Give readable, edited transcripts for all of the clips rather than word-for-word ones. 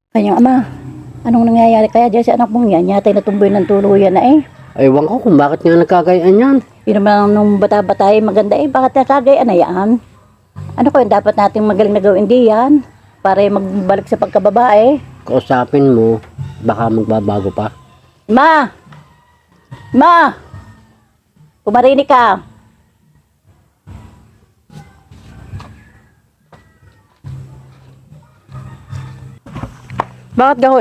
Kanyang ama, anong nangyayari kaya dyan sa anak mong yan? Yata'y natumboy ng tuluyan na eh. Ewan ko kung bakit nga nagkagayaan yan. Yun naman nung bata-bata ay maganda eh. Bakit nakagayaan na yan? Ano ko yung dapat nating magaling na gawin diyan? Para magbalik sa pagkababae. Kausapin mo, baka magbabago pa. Ma! Ma! Pumarinig ka. Bakit ka ho,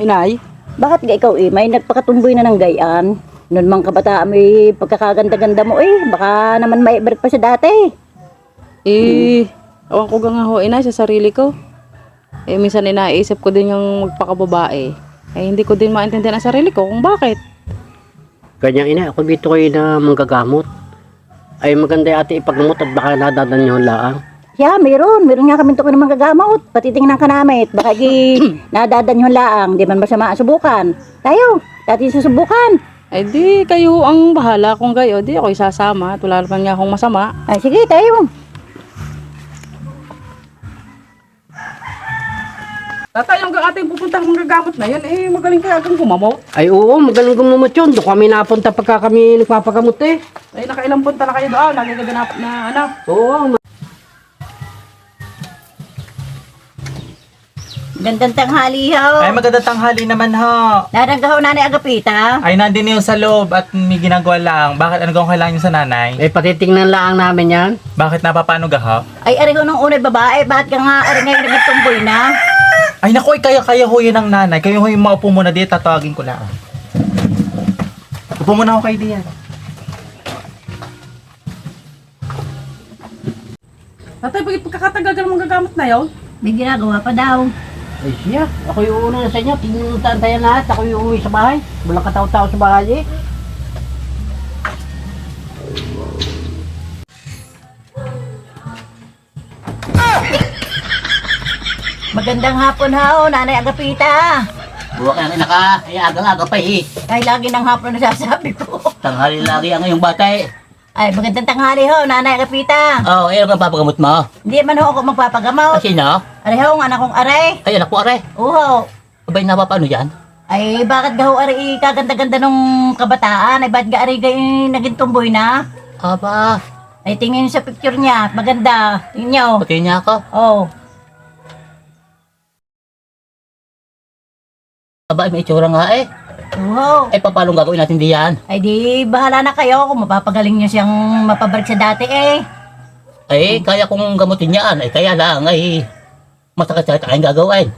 inay? Bakit ka ikaw eh? May nagpakatumboy na ng gayaan. Noon mang kabataan may pagkakaganda-ganda mo eh. Baka naman may balik pa sa dati. Awan ko nga ho, inay, sa sarili ko. Minsan inaisip ko din yung magpakababae. Hindi ko din maintindihan ang sarili ko kung bakit. Kanya ina, ako dito kayo na manggagamot. Ay maganda ate ipaggamot at baka nadadan nyo laang. Yeah, meron. Meron nga kami ito naman gagamot. Pati tingnan ka namin. Baka nadadan yung laang. Di man masama ang subukan. Tayo, dati susubukan. Di kayo ang bahala kung kayo. Di ako isasama. At wala naman nga akong masama. Ay, sige, tayo. Tatay, yung ating pupunta kong gagamot na yun, magaling kaya kang gumamot. Ay oo, magaling gumamot yun. Doon kami napunta pagka kami nagpapagamot eh. Nakailang punta na kayo doon. Nagkaganap na ano. Oo. Gandang tanghali ho. Ay, magandang tanghali naman ho. Naranggaw nanay Agapita. Ay, nandun yung sa loob at may ginagawa lang. Bakit? Ano gawang kailangan nyo sa nanay? Eh patitingnan laang namin yan. Bakit napapano ga ho? Ay, ari ko nung unay babae. Bakit ka nga ari ngayon nagtumboy na? Ay, naku, kaya ho yun ng nanay. Kayo ho yung maupo muna dito, tatawagin ko lang. Upo muna ako kayo diyan. Tatay, pagkakatagal ka naman gagamot na yun? May ginagawa pa daw. Ay siya, ako yung una sa inyo. Tinuntahan lahat. Ako yung uwi sa bahay. Walang kataw-tao sa bahay eh. Magandang hapon ho, nanay Agapita. Buwak ang ina ka, ay aga-aga pa eh. Ay, lagi ng hapon nasasabi ko. Tanghali lagi ang ngayong bata eh. Ay, magandang tanghali ho, nanay Agapita. Oh, ano ka papagamot mo? Hindi man ho ako magpapagamot. Kasi no? Ari ho, ang anak kong aray. Ay, anak ko are. Uho. Abay, napapano yan? Ay, bakit gaho ari kaganda-ganda nung kabataan? Ay, bakit ga ari naging tumboy na? Aba, Ay, tingnan niyo sa picture niya. Maganda. Tingnan niyo. pati niya ako. Oh. Aba, may itsura nga eh. Uho. Ay, paano gagawin natin diyan? Ay, di bahala na kayo kung mapapagaling niyo siyang mapabalik sa dati eh. Ay, kaya kong gamutin yan. Ay, kaya lang ay masakit-sakit ang gagawin.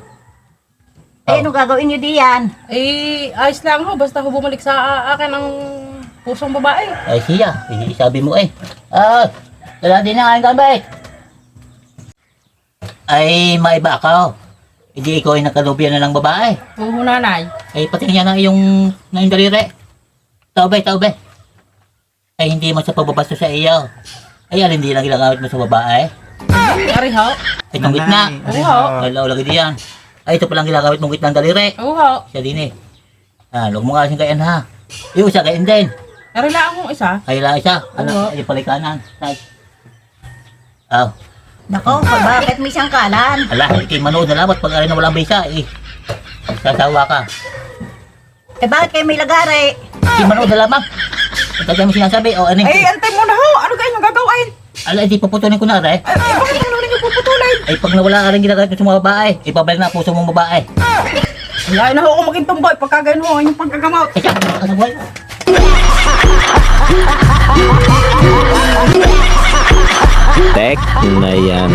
Ay, anong gagawin niyo diyan? Ayos lang ho. Basta ho bumalik sa akin ang pusong babae. Ay, siya. Ay, sabi mo eh. Wala din na ang gamit. Ay, maiba ka. Hindi ikaw ay nagkalubyan na ng babae. Oo, nanay. Ay, pati niya na yung daliri. Taube. Ay, hindi mo sa pagbabasta sa iyo. Ay, alin din lang ginagamit mo sa babae. Ari ho. Ay, itong gitna. Oo. Ay, lagi diyan. Ay, ito palang ginagamit mong gitna ng daliri. Oo. Siya din eh. Huwag mo nga kasing kayan ha. Yung isa kayan din. Ari lang akong isa. Ay, lang isa. Oo. Ano, ay, pala kanan. Ay. Oh. Nako, bakit may sangkalan? Ala, ikay manood na lang. Ba't pag alin na walang bisa eh. Sasawa ka. Eh, bakit kayo may lagari? Ikay manood na lamang. Ito mo sinasabi. O, ano Ay, antay mo na ho. Ano kayong gagawin? ala, hindi puputulin ko na rin. Bakit ang nuling yung puputulin? Ay, pag nawala ka rin ginagamit mo sa mga babae, ipabalik na ang puso mong babae. Ay, na ho ako maging tumboy. Pagkagayon ho yung pagkagamot. Kaya, ano ba? Tek na yan.